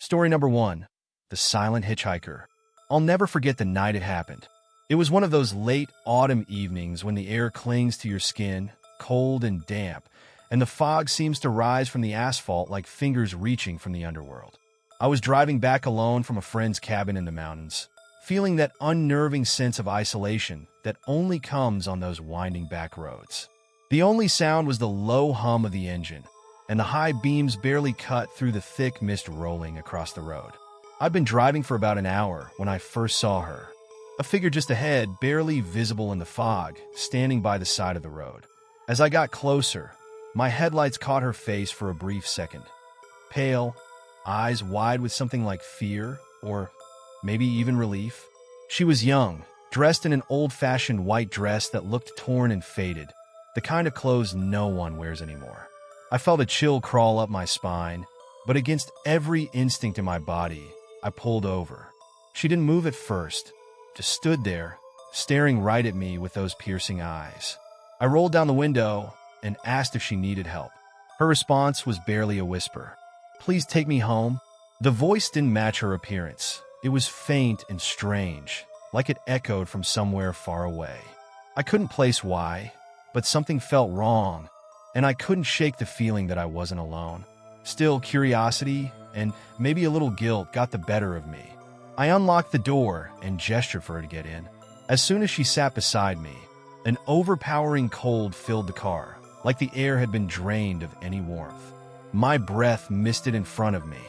Story number 1. The Silent Hitchhiker. I'll never forget the night it happened. It was one of those late autumn evenings when the air clings to your skin, cold and damp, and the fog seems to rise from the asphalt like fingers reaching from the underworld. I was driving back alone from a friend's cabin in the mountains, feeling that unnerving sense of isolation that only comes on those winding back roads. The only sound was the low hum of the engine, and the high beams barely cut through the thick mist rolling across the road. I'd been driving for about an hour when I first saw her, a figure just ahead, barely visible in the fog, standing by the side of the road. As I got closer, my headlights caught her face for a brief second. Pale, eyes wide with something like fear, or maybe even relief. She was young, dressed in an old-fashioned white dress that looked torn and faded, the kind of clothes no one wears anymore. I felt a chill crawl up my spine, but against every instinct in my body, I pulled over. She didn't move at first, just stood there, staring right at me with those piercing eyes. I rolled down the window and asked if she needed help. Her response was barely a whisper. "Please take me home." The voice didn't match her appearance. It was faint and strange, like it echoed from somewhere far away. I couldn't place why, but something felt wrong, and I couldn't shake the feeling that I wasn't alone. Still, curiosity and maybe a little guilt got the better of me. I unlocked the door and gestured for her to get in. As soon as she sat beside me, an overpowering cold filled the car, like the air had been drained of any warmth. My breath misted in front of me,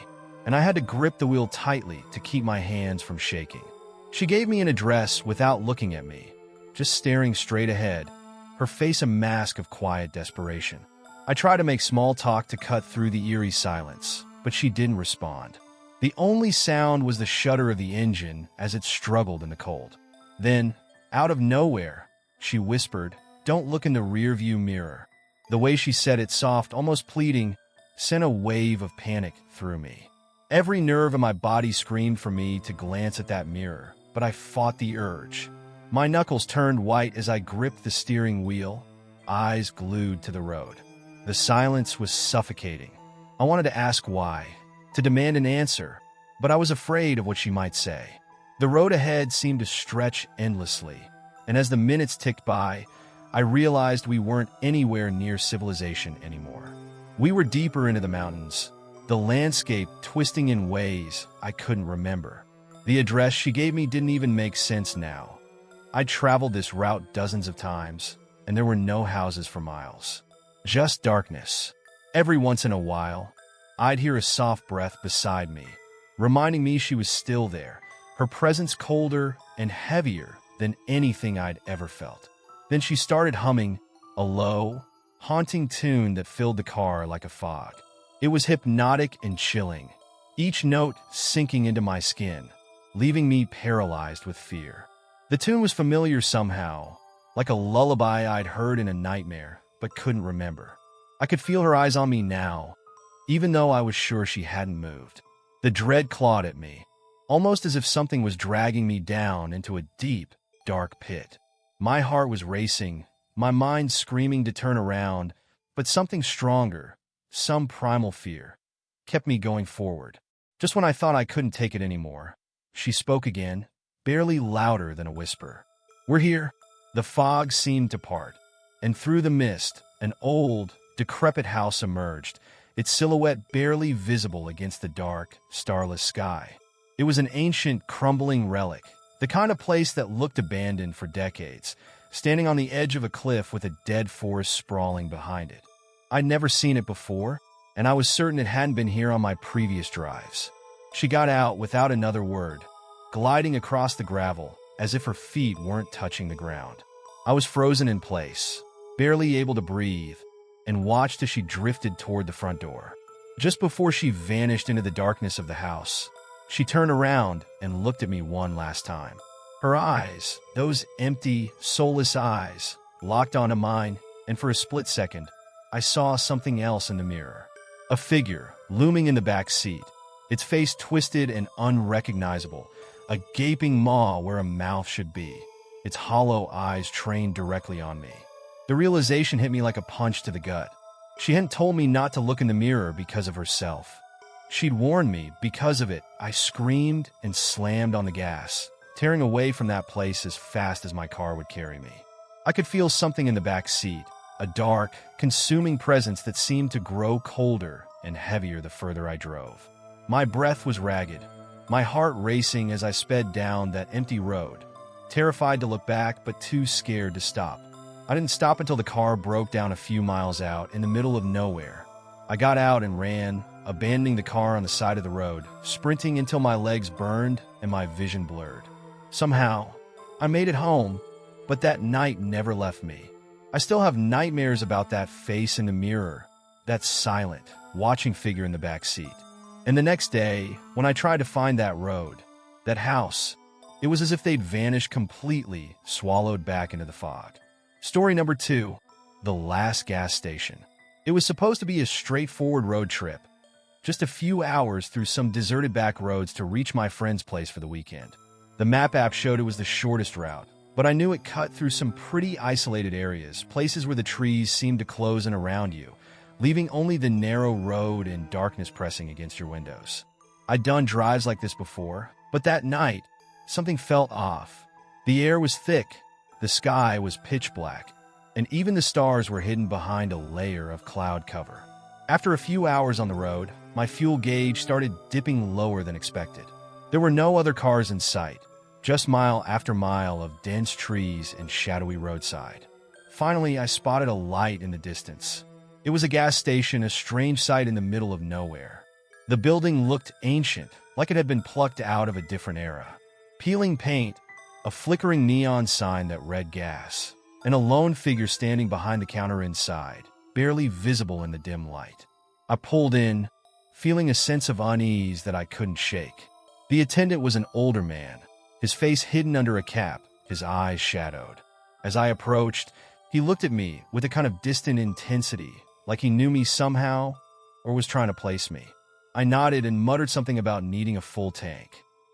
and I had to grip the wheel tightly to keep my hands from shaking. She gave me an address without looking at me, just staring straight ahead, her face a mask of quiet desperation. I tried to make small talk to cut through the eerie silence, but she didn't respond. The only sound was the shudder of the engine as it struggled in the cold. Then, out of nowhere, she whispered, "Don't look in the rearview mirror." The way she said it, soft, almost pleading, sent a wave of panic through me. Every nerve in my body screamed for me to glance at that mirror, but I fought the urge. My knuckles turned white as I gripped the steering wheel, eyes glued to the road. The silence was suffocating. I wanted to ask why, to demand an answer, but I was afraid of what she might say. The road ahead seemed to stretch endlessly, and as the minutes ticked by, I realized we weren't anywhere near civilization anymore. We were deeper into the mountains, the landscape twisting in ways I couldn't remember. The address she gave me didn't even make sense now. I'd traveled this route dozens of times, and there were no houses for miles. Just darkness. Every once in a while, I'd hear a soft breath beside me, reminding me she was still there, her presence colder and heavier than anything I'd ever felt. Then she started humming, a low, haunting tune that filled the car like a fog. It was hypnotic and chilling, each note sinking into my skin, leaving me paralyzed with fear. The tune was familiar somehow, like a lullaby I'd heard in a nightmare, but couldn't remember. I could feel her eyes on me now, even though I was sure she hadn't moved. The dread clawed at me, almost as if something was dragging me down into a deep, dark pit. My heart was racing, my mind screaming to turn around, but something stronger, some primal fear, kept me going forward. Just when I thought I couldn't take it anymore, she spoke again, barely louder than a whisper. "We're here." The fog seemed to part, and through the mist, an old, decrepit house emerged, its silhouette barely visible against the dark, starless sky. It was an ancient, crumbling relic, the kind of place that looked abandoned for decades, standing on the edge of a cliff with a dead forest sprawling behind it. I'd never seen it before, and I was certain it hadn't been here on my previous drives. She got out without another word, gliding across the gravel as if her feet weren't touching the ground. I was frozen in place, barely able to breathe, and watched as she drifted toward the front door. Just before she vanished into the darkness of the house, she turned around and looked at me one last time. Her eyes, those empty, soulless eyes, locked onto mine, and for a split second, I saw something else in the mirror. A figure looming in the back seat, its face twisted and unrecognizable, a gaping maw where a mouth should be, its hollow eyes trained directly on me. The realization hit me like a punch to the gut. She hadn't told me not to look in the mirror because of herself. She'd warned me. Because of it, I screamed and slammed on the gas, tearing away from that place as fast as my car would carry me. I could feel something in the back seat, a dark, consuming presence that seemed to grow colder and heavier the further I drove. My breath was ragged, my heart racing as I sped down that empty road, terrified to look back but too scared to stop. I didn't stop until the car broke down a few miles out in the middle of nowhere. I got out and ran, abandoning the car on the side of the road, sprinting until my legs burned and my vision blurred. Somehow, I made it home, but that night never left me. I still have nightmares about that face in the mirror, that silent, watching figure in the back seat. And the next day, when I tried to find that road, that house, it was as if they'd vanished completely, swallowed back into the fog. Story number 2, the last gas station. It was supposed to be a straightforward road trip, just a few hours through some deserted back roads to reach my friend's place for the weekend. The map app showed it was the shortest route, but I knew it cut through some pretty isolated areas, places where the trees seemed to close in around you, leaving only the narrow road and darkness pressing against your windows. I'd done drives like this before, but that night, something felt off. The air was thick, the sky was pitch black, and even the stars were hidden behind a layer of cloud cover. After a few hours on the road, my fuel gauge started dipping lower than expected. There were no other cars in sight, just mile after mile of dense trees and shadowy roadside. Finally, I spotted a light in the distance. It was a gas station, a strange sight in the middle of nowhere. The building looked ancient, like it had been plucked out of a different era. Peeling paint, a flickering neon sign that read gas, and a lone figure standing behind the counter inside, barely visible in the dim light. I pulled in, feeling a sense of unease that I couldn't shake. The attendant was an older man, his face hidden under a cap, his eyes shadowed. As I approached, he looked at me with a kind of distant intensity, like he knew me somehow or was trying to place me. I nodded and muttered something about needing a full tank.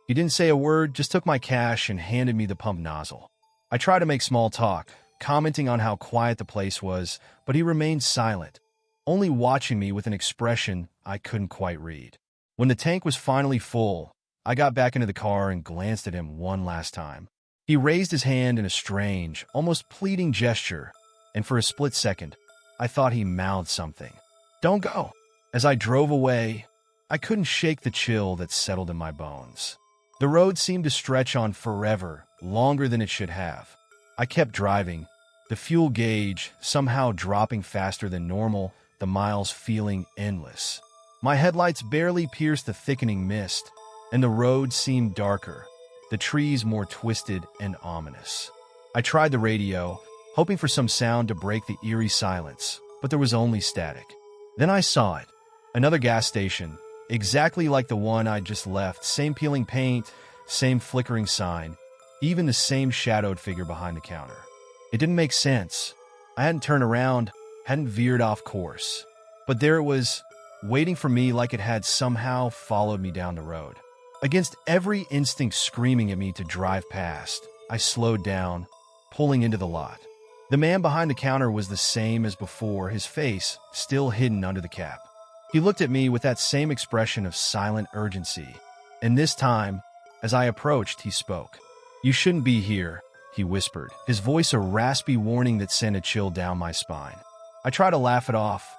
He didn't say a word, just took my cash and handed me the pump nozzle. I tried to make small talk, commenting on how quiet the place was, but he remained silent, only watching me with an expression I couldn't quite read. When the tank was finally full, I got back into the car and glanced at him one last time. He raised his hand in a strange, almost pleading gesture, and for a split second, I thought he mouthed something. "Don't go." As I drove away, I couldn't shake the chill that settled in my bones. The road seemed to stretch on forever, longer than it should have. I kept driving, the fuel gauge somehow dropping faster than normal, the miles feeling endless. My headlights barely pierced the thickening mist, and the road seemed darker, the trees more twisted and ominous. I tried the radio, hoping for some sound to break the eerie silence, but there was only static. Then I saw it, another gas station, exactly like the one I'd just left, same peeling paint, same flickering sign, even the same shadowed figure behind the counter. It didn't make sense. I hadn't turned around, hadn't veered off course. But there it was, waiting for me like it had somehow followed me down the road. Against every instinct screaming at me to drive past, I slowed down, pulling into the lot. The man behind the counter was the same as before, his face still hidden under the cap. He looked at me with that same expression of silent urgency, and this time, as I approached, he spoke. "You shouldn't be here," he whispered, his voice a raspy warning that sent a chill down my spine. I tried to laugh it off,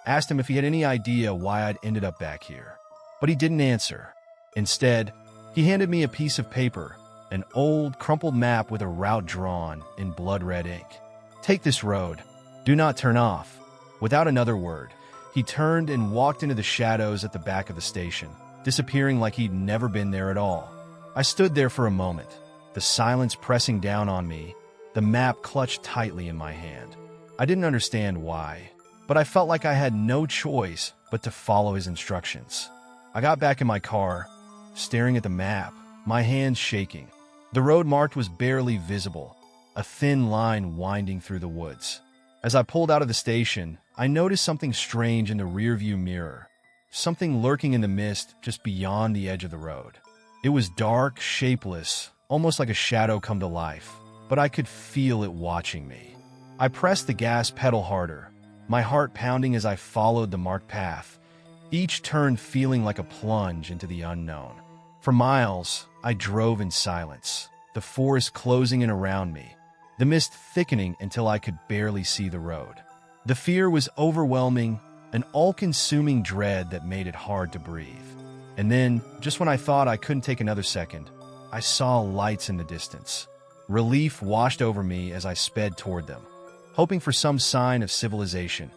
asked him if he had any idea why I'd ended up back here, but he didn't answer. Instead, he handed me a piece of paper, an old, crumpled map with a route drawn in blood-red ink. "Take this road. Do not turn off." Without another word, he turned and walked into the shadows at the back of the station, disappearing like he'd never been there at all. I stood there for a moment, the silence pressing down on me, the map clutched tightly in my hand. I didn't understand why, but I felt like I had no choice but to follow his instructions. I got back in my car, staring at the map, my hands shaking. The road marked was barely visible, a thin line winding through the woods. As I pulled out of the station, I noticed something strange in the rearview mirror, something lurking in the mist just beyond the edge of the road. It was dark, shapeless, almost like a shadow come to life, but I could feel it watching me. I pressed the gas pedal harder, my heart pounding as I followed the marked path, each turn feeling like a plunge into the unknown. For miles, I drove in silence, the forest closing in around me, the mist thickening until I could barely see the road. The fear was overwhelming, an all-consuming dread that made it hard to breathe. And then, just when I thought I couldn't take another second, I saw lights in the distance. Relief washed over me as I sped toward them, hoping for some sign of civilization,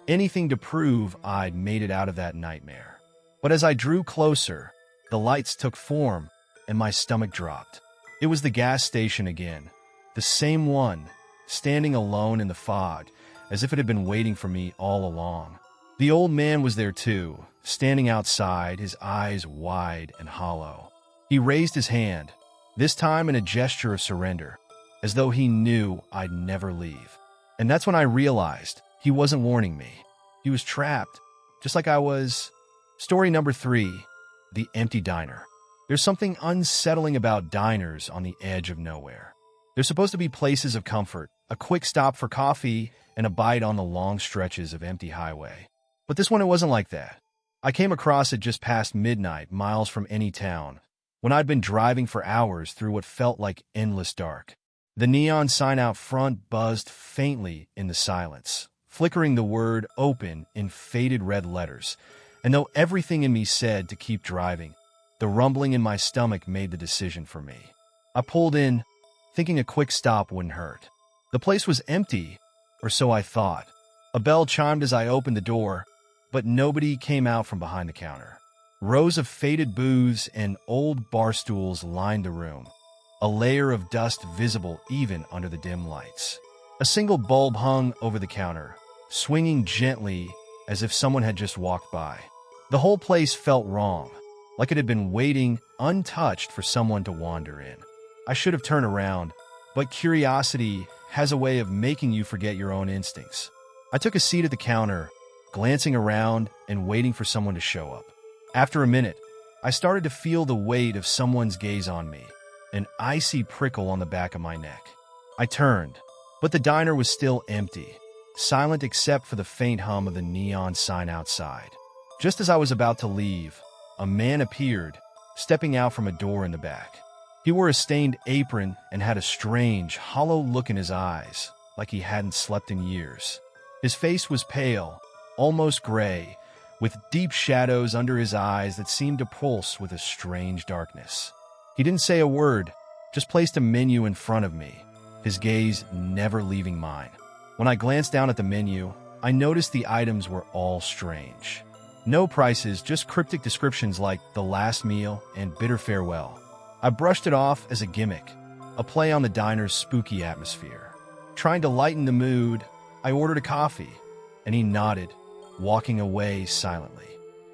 anything to prove I'd made it out of that nightmare. But as I drew closer, the lights took form and my stomach dropped. It was the gas station again, the same one, standing alone in the fog, as if it had been waiting for me all along. The old man was there too, standing outside, his eyes wide and hollow. He raised his hand, this time in a gesture of surrender, as though he knew I'd never leave. And that's when I realized he wasn't warning me. He was trapped, just like I was. Story number 3, the empty diner. There's something unsettling about diners on the edge of nowhere. They're supposed to be places of comfort, a quick stop for coffee, and a bite on the long stretches of empty highway. But this one, it wasn't like that. I came across it just past midnight, miles from any town, when I'd been driving for hours through what felt like endless dark. The neon sign out front buzzed faintly in the silence, flickering the word "open" in faded red letters. And though everything in me said to keep driving, the rumbling in my stomach made the decision for me. I pulled in, thinking a quick stop wouldn't hurt. The place was empty, or so I thought. A bell chimed as I opened the door, but nobody came out from behind the counter. Rows of faded booths and old bar stools lined the room, a layer of dust visible even under the dim lights. A single bulb hung over the counter, swinging gently as if someone had just walked by. The whole place felt wrong, like it had been waiting untouched for someone to wander in. I should have turned around, but curiosity has a way of making you forget your own instincts. I took a seat at the counter, glancing around and waiting for someone to show up. After a minute, I started to feel the weight of someone's gaze on me, an icy prickle on the back of my neck. I turned, but the diner was still empty, silent except for the faint hum of the neon sign outside. Just as I was about to leave, a man appeared, stepping out from a door in the back. He wore a stained apron and had a strange, hollow look in his eyes, like he hadn't slept in years. His face was pale, almost gray, with deep shadows under his eyes that seemed to pulse with a strange darkness. He didn't say a word, just placed a menu in front of me, his gaze never leaving mine. When I glanced down at the menu, I noticed the items were all strange. No prices, just cryptic descriptions like "the last meal" and "bitter farewell." I brushed it off as a gimmick, a play on the diner's spooky atmosphere. Trying to lighten the mood, I ordered a coffee, and he nodded, walking away silently.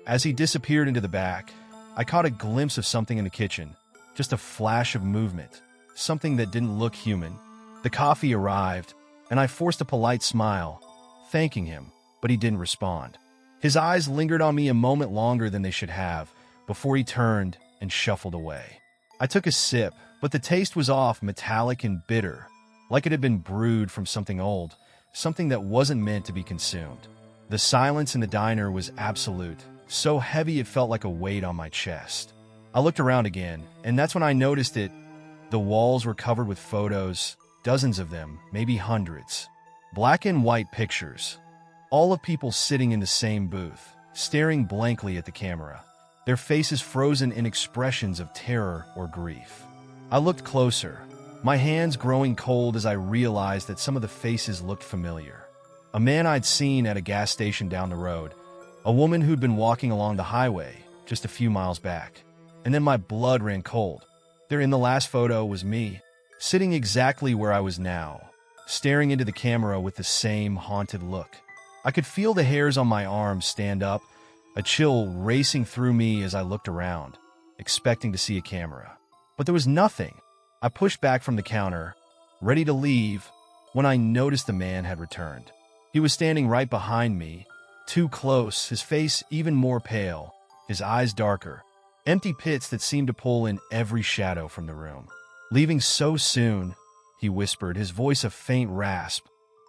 As he disappeared into the back, I caught a glimpse of something in the kitchen, just a flash of movement, something that didn't look human. The coffee arrived, and I forced a polite smile, thanking him, but he didn't respond. His eyes lingered on me a moment longer than they should have, before he turned and shuffled away. I took a sip, but the taste was off, metallic and bitter, like it had been brewed from something old, something that wasn't meant to be consumed. The silence in the diner was absolute, so heavy it felt like a weight on my chest. I looked around again, and that's when I noticed it. The walls were covered with photos, dozens of them, maybe hundreds. Black and white pictures, all of people sitting in the same booth, staring blankly at the camera, their faces frozen in expressions of terror or grief. I looked closer, my hands growing cold as I realized that some of the faces looked familiar. A man I'd seen at a gas station down the road, a woman who'd been walking along the highway just a few miles back. And then my blood ran cold. There in the last photo was me, sitting exactly where I was now, staring into the camera with the same haunted look. I could feel the hairs on my arms stand up, a chill racing through me as I looked around, expecting to see a camera. But there was nothing. I pushed back from the counter, ready to leave, when I noticed the man had returned. He was standing right behind me, too close, his face even more pale, his eyes darker, empty pits that seemed to pull in every shadow from the room. "Leaving so soon," he whispered, his voice a faint rasp,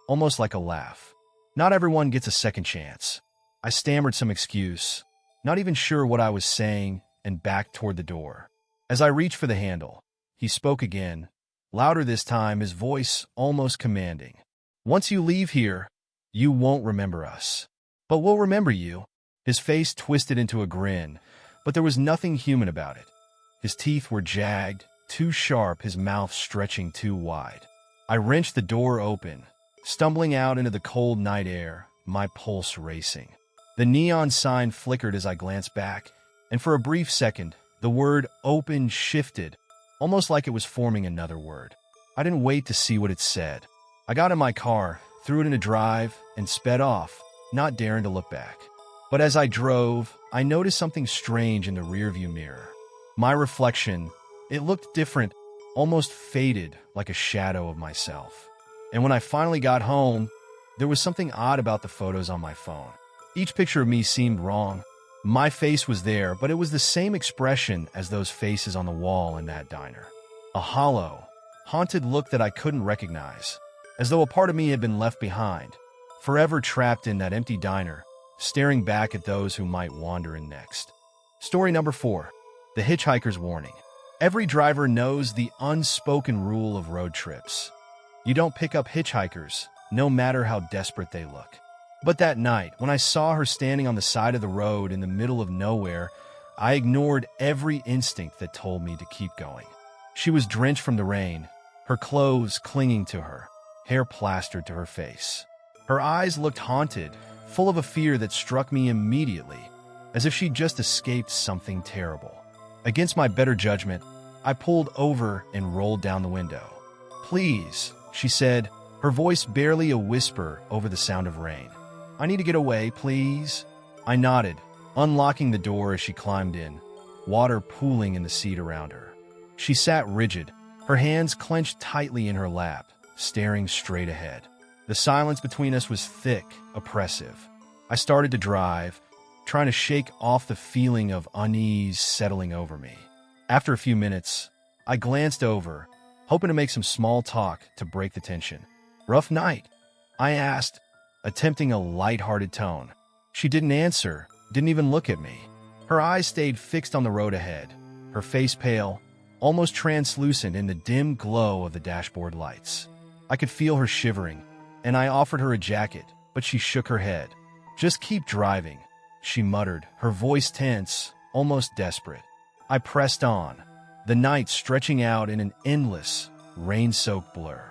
almost like a laugh. "Not everyone gets a second chance." I stammered some excuse, not even sure what I was saying, and backed toward the door. As I reached for the handle, he spoke again, louder this time, his voice almost commanding. "Once you leave here, you won't remember us. But we'll remember you." His face twisted into a grin, but there was nothing human about it. His teeth were jagged, too sharp, his mouth stretching too wide. I wrenched the door open, stumbling out into the cold night air, my pulse racing. The neon sign flickered as I glanced back, and for a brief second, the word "open" shifted, almost like it was forming another word. I didn't wait to see what it said. I got in my car, threw it in a drive, and sped off, not daring to look back. But as I drove, I noticed something strange in the rearview mirror. My reflection, it looked different, almost faded, like a shadow of myself. And when I finally got home, there was something odd about the photos on my phone. Each picture of me seemed wrong. My face was there, but it was the same expression as those faces on the wall in that diner. A hollow, haunted look that I couldn't recognize, as though a part of me had been left behind, forever trapped in that empty diner, staring back at those who might wander in next. Story number 4. The Hitchhiker's Warning. Every driver knows the unspoken rule of road trips. You don't pick up hitchhikers, no matter how desperate they look. But that night, when I saw her standing on the side of the road in the middle of nowhere, I ignored every instinct that told me to keep going. She was drenched from the rain, her clothes clinging to her, hair plastered to her face. Her eyes looked haunted, full of a fear that struck me immediately, as if she'd just escaped something terrible. Against my better judgment, I pulled over and rolled down the window. "Please," she said, her voice barely a whisper over the sound of rain. "I need to get away, please." I nodded, unlocking the door as she climbed in, water pooling in the seat around her. She sat rigid, her hands clenched tightly in her lap, staring straight ahead. The silence between us was thick, oppressive. I started to drive, trying to shake off the feeling of unease settling over me. After a few minutes, I glanced over, hoping to make some small talk to break the tension. "Rough night?" I asked, attempting a light-hearted tone. She didn't answer, didn't even look at me. Her eyes stayed fixed on the road ahead, her face pale, almost translucent in the dim glow of the dashboard lights. I could feel her shivering, and I offered her a jacket, but she shook her head. "Just keep driving," she muttered, her voice tense, almost desperate. I pressed on, the night stretching out in an endless, rain-soaked blur.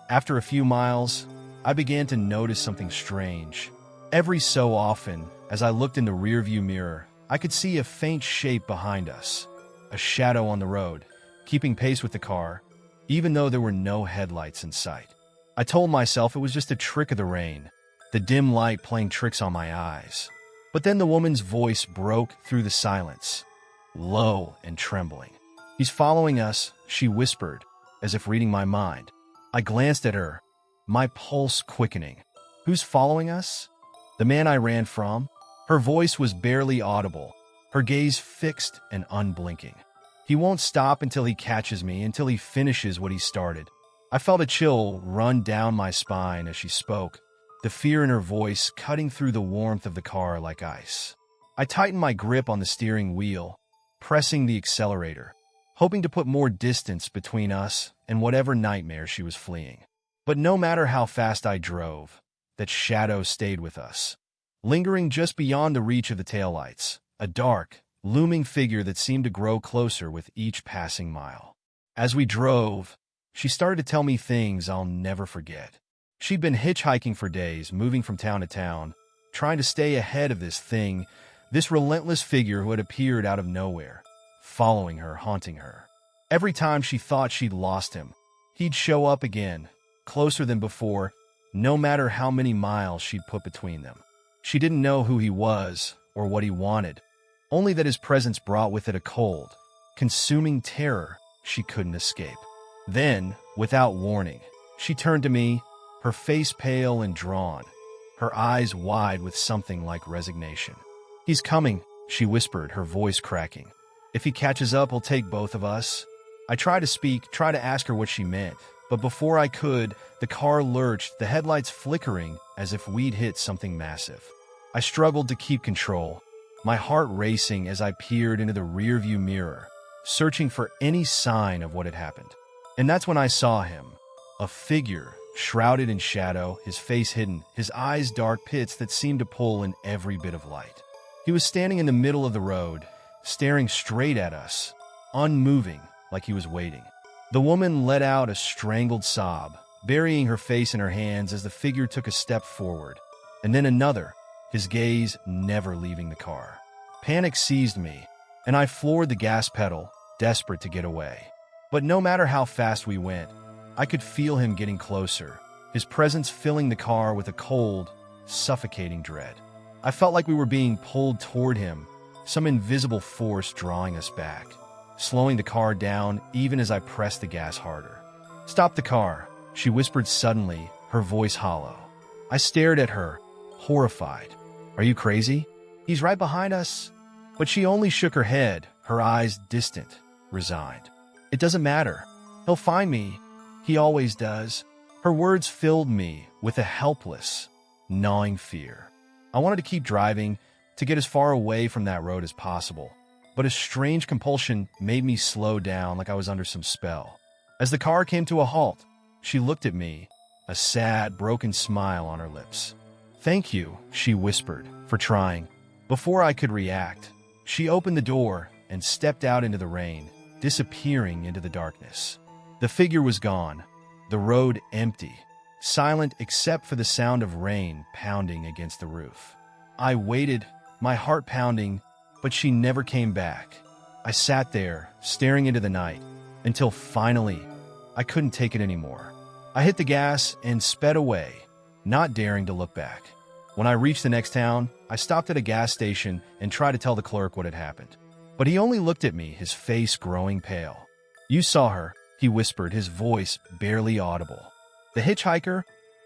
After a few miles, I began to notice something strange. Every so often, as I looked in the rearview mirror, I could see a faint shape behind us, a shadow on the road, keeping pace with the car, even though there were no headlights in sight. I told myself it was just a trick of the rain, the dim light playing tricks on my eyes. But then the woman's voice broke through the silence, low and trembling. "He's following us," she whispered, as if reading my mind. I glanced at her, my pulse quickening. "Who's following us?" "The man I ran from." Her voice was barely audible, her gaze fixed and unblinking. "He won't stop until he catches me, until he finishes what he started." I felt a chill run down my spine as she spoke, the fear in her voice cutting through the warmth of the car like ice. I tightened my grip on the steering wheel, pressing the accelerator, hoping to put more distance between us and whatever nightmare she was fleeing. But no matter how fast I drove, that shadow stayed with us, lingering just beyond the reach of the taillights, a dark, looming figure that seemed to grow closer with each passing mile. As we drove, she started to tell me things I'll never forget. She'd been hitchhiking for days, moving from town to town, trying to stay ahead of this relentless figure who had appeared out of nowhere, following her, haunting her. Every time she thought she'd lost him, he'd show up again, closer than before, no matter how many miles she'd put between them. She didn't know who he was or what he wanted, only that his presence brought with it a cold, consuming terror she couldn't escape. Then, without warning, she turned to me, her face pale and drawn, her eyes wide with something like resignation. "He's coming," she whispered, her voice cracking. "If he catches up, he'll take both of us." I tried to speak, tried to ask her what she meant, but before I could, the car lurched, the headlights flickering as if we'd hit something massive. I struggled to keep control, my heart racing as I peered into the rearview mirror, searching for any sign of what had happened. And that's when I saw him, a figure shrouded in shadow, his face hidden, his eyes dark pits that seemed to pull in every bit of light. He was standing in the middle of the road, staring straight at us, unmoving, like he was waiting. The woman let out a strangled sob, burying her face in her hands as the figure took a step forward, and then another, his gaze never leaving the car. Panic seized me, and I floored the gas pedal, desperate to get away. But no matter how fast we went, I could feel him getting closer, his presence filling the car with a cold, suffocating dread. I felt like we were being pulled toward him, some invisible force drawing us back, slowing the car down even as I pressed the gas harder. "Stop the car," she whispered suddenly, her voice hollow. I stared at her, horrified. "Are you crazy? He's right behind us." But she only shook her head, her eyes distant, resigned. "It doesn't matter. He'll find me. He always does." Her words filled me with a helpless, gnawing fear. I wanted to keep driving, to get as far away from that road as possible, but a strange compulsion made me slow down like I was under some spell. As the car came to a halt, she looked at me, a sad, broken smile on her lips. "Thank you," she whispered, "for trying." Before I could react, she opened the door and stepped out into the rain, disappearing into the darkness. The figure was gone, the road empty, silent except for the sound of rain pounding against the roof. I waited, my heart pounding, but she never came back. I sat there, staring into the night, until finally, I couldn't take it anymore. I hit the gas and sped away, not daring to look back. When I reached the next town, I stopped at a gas station and tried to tell the clerk what had happened. But he only looked at me, his face growing pale. "You saw her," he whispered, his voice barely audible. "The hitchhiker?"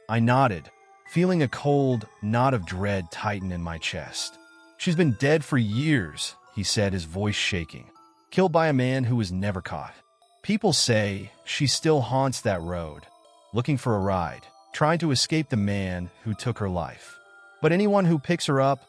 I nodded, feeling a cold knot of dread tighten in my chest. "She's been dead for years," he said, his voice shaking. "Killed by a man who was never caught. People say she still haunts that road, looking for a ride, trying to escape the man who took her life. But anyone who picks her up,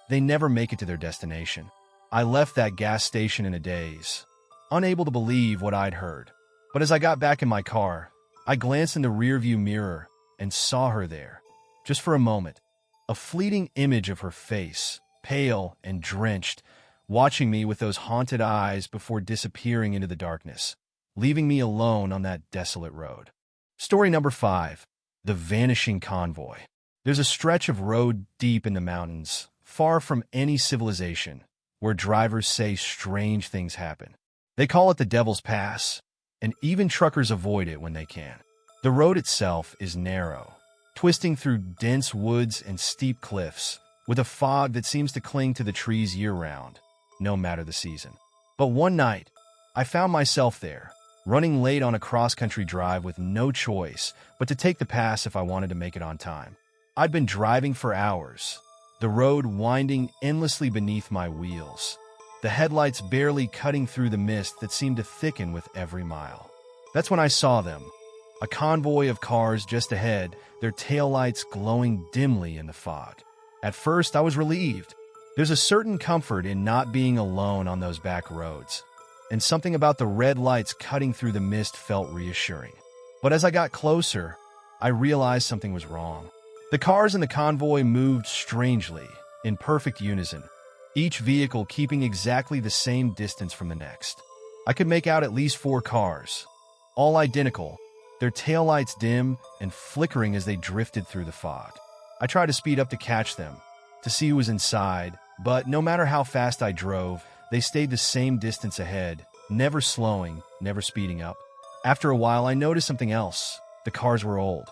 they never make it to their destination." I left that gas station in a daze, unable to believe what I'd heard. But as I got back in my car, I glanced in the rearview mirror and saw her there, just for a moment, a fleeting image of her face, pale and drenched, watching me with those haunted eyes before disappearing into the darkness, leaving me alone on that desolate road. Story number 5, The Vanishing Convoy. There's a stretch of road deep in the mountains, far from any civilization, where drivers say strange things happen. They call it the Devil's Pass, and even truckers avoid it when they can. The road itself is narrow, twisting through dense woods and steep cliffs, with a fog that seems to cling to the trees year-round, no matter the season. But one night, I found myself there, running late on a cross-country drive with no choice but to take the pass if I wanted to make it on time. I'd been driving for hours, the road winding endlessly beneath my wheels, the headlights barely cutting through the mist that seemed to thicken with every mile. That's when I saw them, a convoy of cars just ahead, their taillights glowing dimly in the fog. At first, I was relieved. There's a certain comfort in not being alone on those back roads, and something about the red lights cutting through the mist felt reassuring. But as I got closer, I realized something was wrong. The cars in the convoy moved strangely, in perfect unison, each vehicle keeping exactly the same distance from the next. I could make out at least 4 cars, all identical, their taillights dim and flickering as they drifted through the fog. I tried to speed up to catch them, to see who was inside, but no matter how fast I drove, they stayed the same distance ahead, never slowing, never speeding up. After a while, I noticed something else. The cars were old.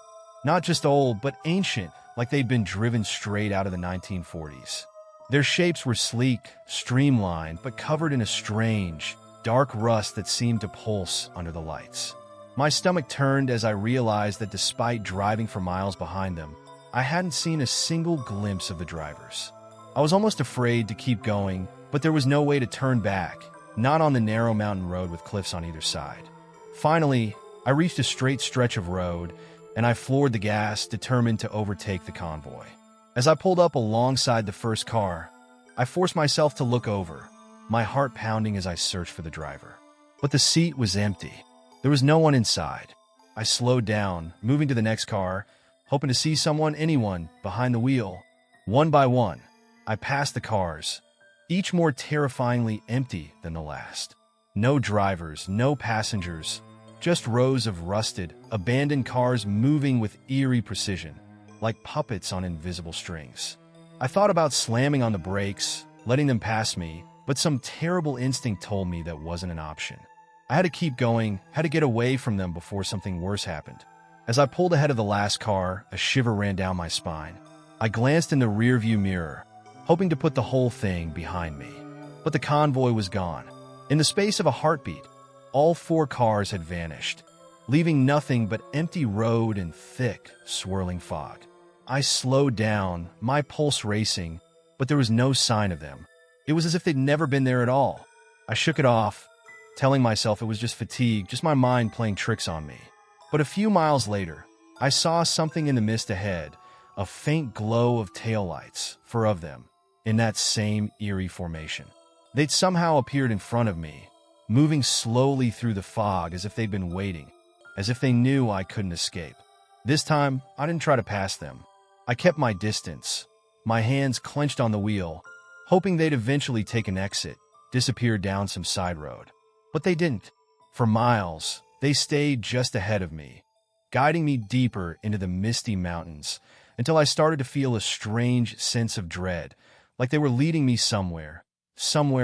Not just old, but ancient, like they'd been driven straight out of the 1940s. Their shapes were sleek, streamlined, but covered in a strange, dark rust that seemed to pulse under the lights. My stomach turned as I realized that despite driving for miles behind them, I hadn't seen a single glimpse of the drivers. I was almost afraid to keep going, but there was no way to turn back, not on the narrow mountain road with cliffs on either side. Finally, I reached a straight stretch of road, and I floored the gas, determined to overtake the convoy. As I pulled up alongside the first car, I forced myself to look over, my heart pounding as I searched for the driver. But the seat was empty. There was no one inside. I slowed down, moving to the next car, hoping to see anyone, behind the wheel. One by one, I passed the cars, each more terrifyingly empty than the last. No drivers, no passengers, just rows of rusted, abandoned cars moving with eerie precision, like puppets on invisible strings. I thought about slamming on the brakes, letting them pass me, but some terrible instinct told me that wasn't an option. I had to keep going, had to get away from them before something worse happened. As I pulled ahead of the last car, a shiver ran down my spine. I glanced in the rearview mirror, hoping to put the whole thing behind me. But the convoy was gone. In the space of a heartbeat, all 4 cars had vanished, leaving nothing but empty road and thick, swirling fog. I slowed down, my pulse racing, but there was no sign of them. It was as if they'd never been there at all. I shook it off, telling myself it was just fatigue, just my mind playing tricks on me. But a few miles later, I saw something in the mist ahead, a faint glow of taillights, 4 of them, in that same eerie formation. They'd somehow appeared in front of me, moving slowly through the fog as if they'd been waiting, as if they knew I couldn't escape. This time, I didn't try to pass them. I kept my distance, my hands clenched on the wheel, hoping they'd eventually take an exit, disappear down some side road. But they didn't. For miles, they stayed just ahead of me, guiding me deeper into the misty mountains, until I started to feel a strange sense of dread, like they were leading me somewhere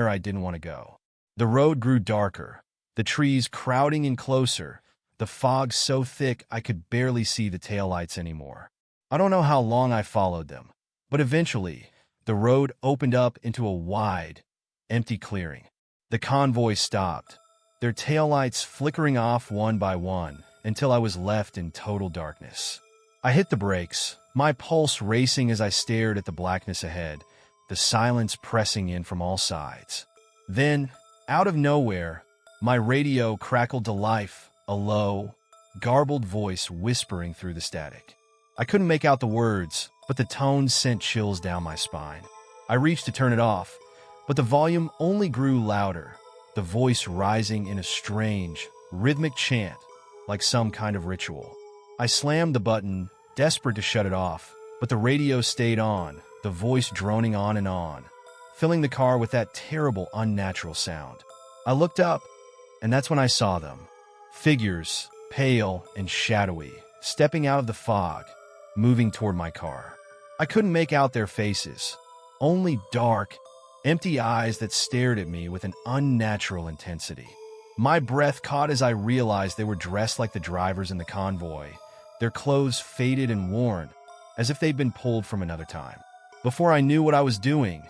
I didn't want to go. The road grew darker, the trees crowding in closer, the fog so thick I could barely see the taillights anymore. I don't know how long I followed them, but eventually, the road opened up into a wide, empty clearing. The convoy stopped, their taillights flickering off one by one until I was left in total darkness. I hit the brakes, my pulse racing as I stared at the blackness ahead, the silence pressing in from all sides. Then, out of nowhere, my radio crackled to life, a low, garbled voice whispering through the static. I couldn't make out the words, but the tones sent chills down my spine. I reached to turn it off, but the volume only grew louder, the voice rising in a strange, rhythmic chant, like some kind of ritual. I slammed the button, desperate to shut it off, but the radio stayed on, the voice droning on, filling the car with that terrible, unnatural sound. I looked up, and that's when I saw them. Figures, pale and shadowy, stepping out of the fog, moving toward my car. I couldn't make out their faces, only dark, empty eyes that stared at me with an unnatural intensity. My breath caught as I realized they were dressed like the drivers in the convoy, their clothes faded and worn, as if they'd been pulled from another time. Before I knew what I was doing,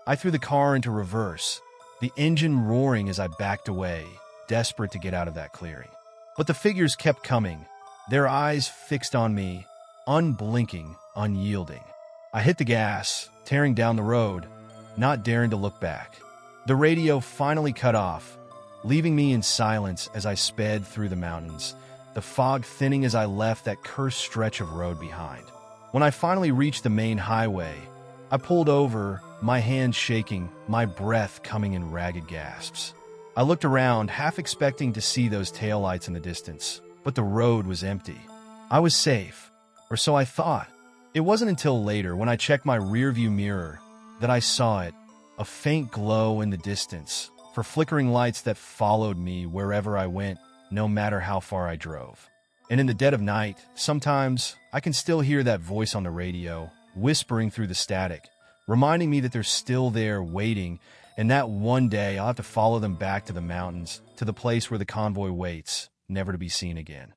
I threw the car into reverse, the engine roaring as I backed away, desperate to get out of that clearing. But the figures kept coming, their eyes fixed on me, unblinking, unyielding. I hit the gas, tearing down the road, not daring to look back. The radio finally cut off, leaving me in silence as I sped through the mountains, the fog thinning as I left that cursed stretch of road behind. When I finally reached the main highway, I pulled over, my hands shaking, my breath coming in ragged gasps. I looked around, half expecting to see those taillights in the distance, but the road was empty. I was safe, or so I thought. It wasn't until later, when I checked my rearview mirror, that I saw it, a faint glow in the distance, for flickering lights that followed me wherever I went, no matter how far I drove. And in the dead of night, sometimes I can still hear that voice on the radio, whispering through the static, reminding me that they're still there waiting, and that one day I'll have to follow them back to the mountains, to the place where the convoy waits, never to be seen again.